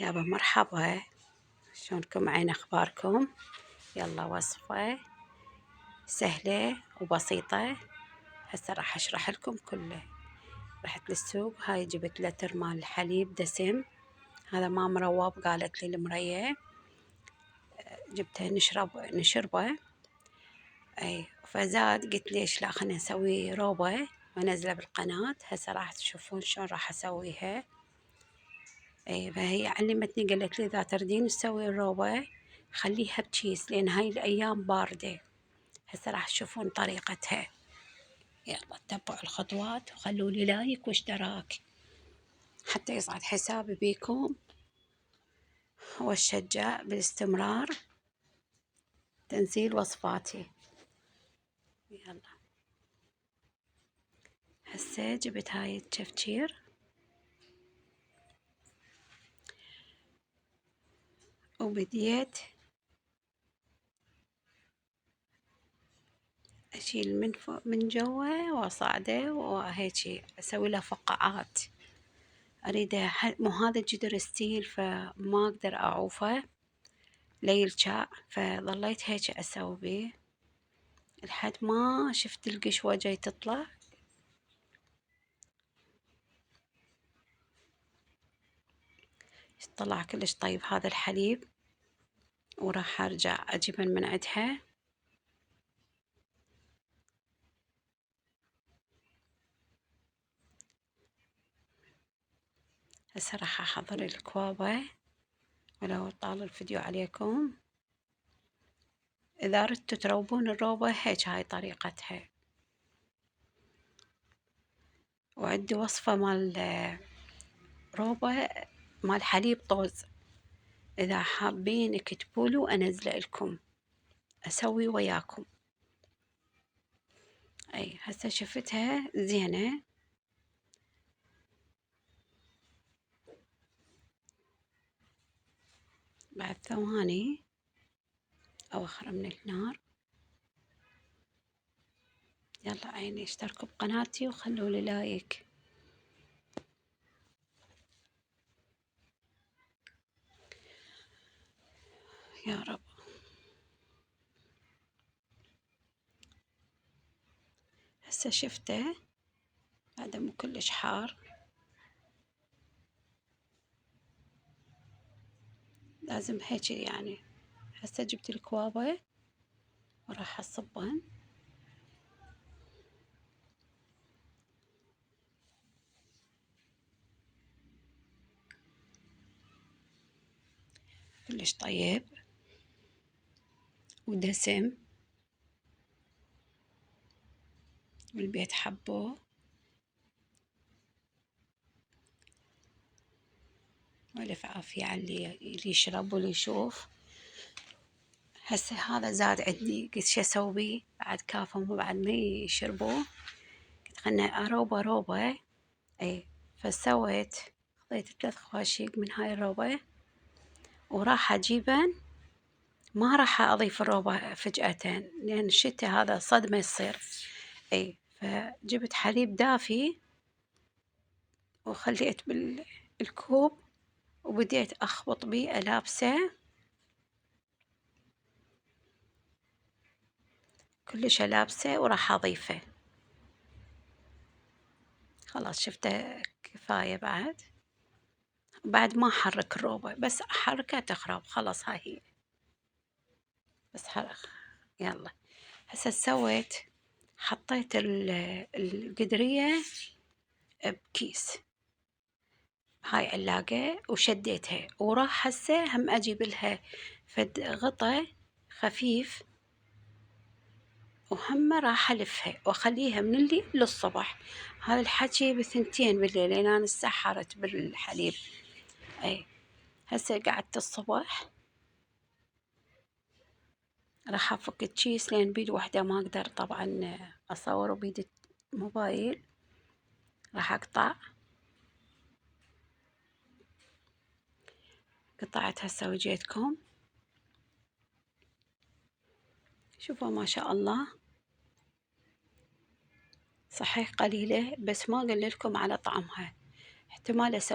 يابا مرحبا، شلونكم؟ عين اخباركم؟ يلا وصفة سهلة وبسيطة. هسه راح اشرح لكم كله. رحت للسوق، هاي جبت لتر مال حليب دسم، هذا ما مروب، قالت لي المرية جبته نشربه. اي فزاد، قلت ليش لا، خلينا نسوي روبة وانزله بالقناة. هسه راح تشوفون شلون راح اسويها. اي فهي علمتني، قالت لي اذا تردين تسوي الروبة خليها بكيس، لان هاي الايام باردة. هسه راح تشوفون طريقتها. يلا تتبعوا الخطوات وخلوا لي لايك واشتراك حتى يصعد حسابي بيكم، والشجاع بالاستمرار تنزيل وصفاتي. يلا هسه جبت هاي التفجير وبديت اشيل من فوق من جوا واصعده، وهيجي اسوي له فقاعات. اريده مو هذا جدر ستيل، فما اقدر اعوفه ليلجع، فظليت هيك اسوي بيه لحد ما شفت القشوة جاي تطلع. طلع كلش طيب هذا الحليب، وراح ارجع اجيبه من عندها. هسه راح احضر الكوابة، ولو طال الفيديو عليكم. اذا ردتوا تروبون الروبة هيك هاي طريقتها. وعندي وصفة مال روبة مال حليب طوز، اذا حابين اكتبولي وانزله لكم اسوي وياكم. اي هسه شفتها زينة. بعد ثواني اوخر من النار. يلا عيني اشتركوا بقناتي وخلوا لي لايك. يا رب. هسه شفته بعد مو كلش حار، لازم هيك يعني. هسه جبت الكوابة وراح اصبن. كلش طيب ودسم، والبيت حبوه. والف عافية على اللي يشرب واللي يشوف. هسه هذا زاد عندي، قلت شو اسوي بيه بعد كافهم وبعد ما يشربوه. قلت خلنا اروبه روبه. اي فسويت، خذيت 3 خواشيق من هاي الروبة، وراح اجيبن. ما راح اضيف الروبة فجأة، لان الشتاء هذا صدمة يصير. اي فجبت حليب دافي وخليت بالكوب، وبديت اخبط بيه الابسه كلش الابسه، وراح اضيفه. خلاص شفته كفايه. بعد ما احرك الروبه، بس احركها تخرب. خلاص هاي هي، بس حرك. يلا هسه سويت، حطيت القدريه بكيس، هاي علاقة، وشديتها. وراح هسه هم اجيب لها فد غطا خفيف، وهم راح الفها واخليها من الليل للصبح. هذا الحكي بثنتين بالليل، لان انا سحرت بالحليب. اي هسه قعدت الصبح راح افك الكيس، لان بيد واحدة ما اقدر طبعا اصور، وبيد الموبايل راح اقطع. قطعت هسه وجيتكم شوفوا ما شاء الله. صحيح قليلة، بس ما قلت لكم على طعمها. احتمال اسوي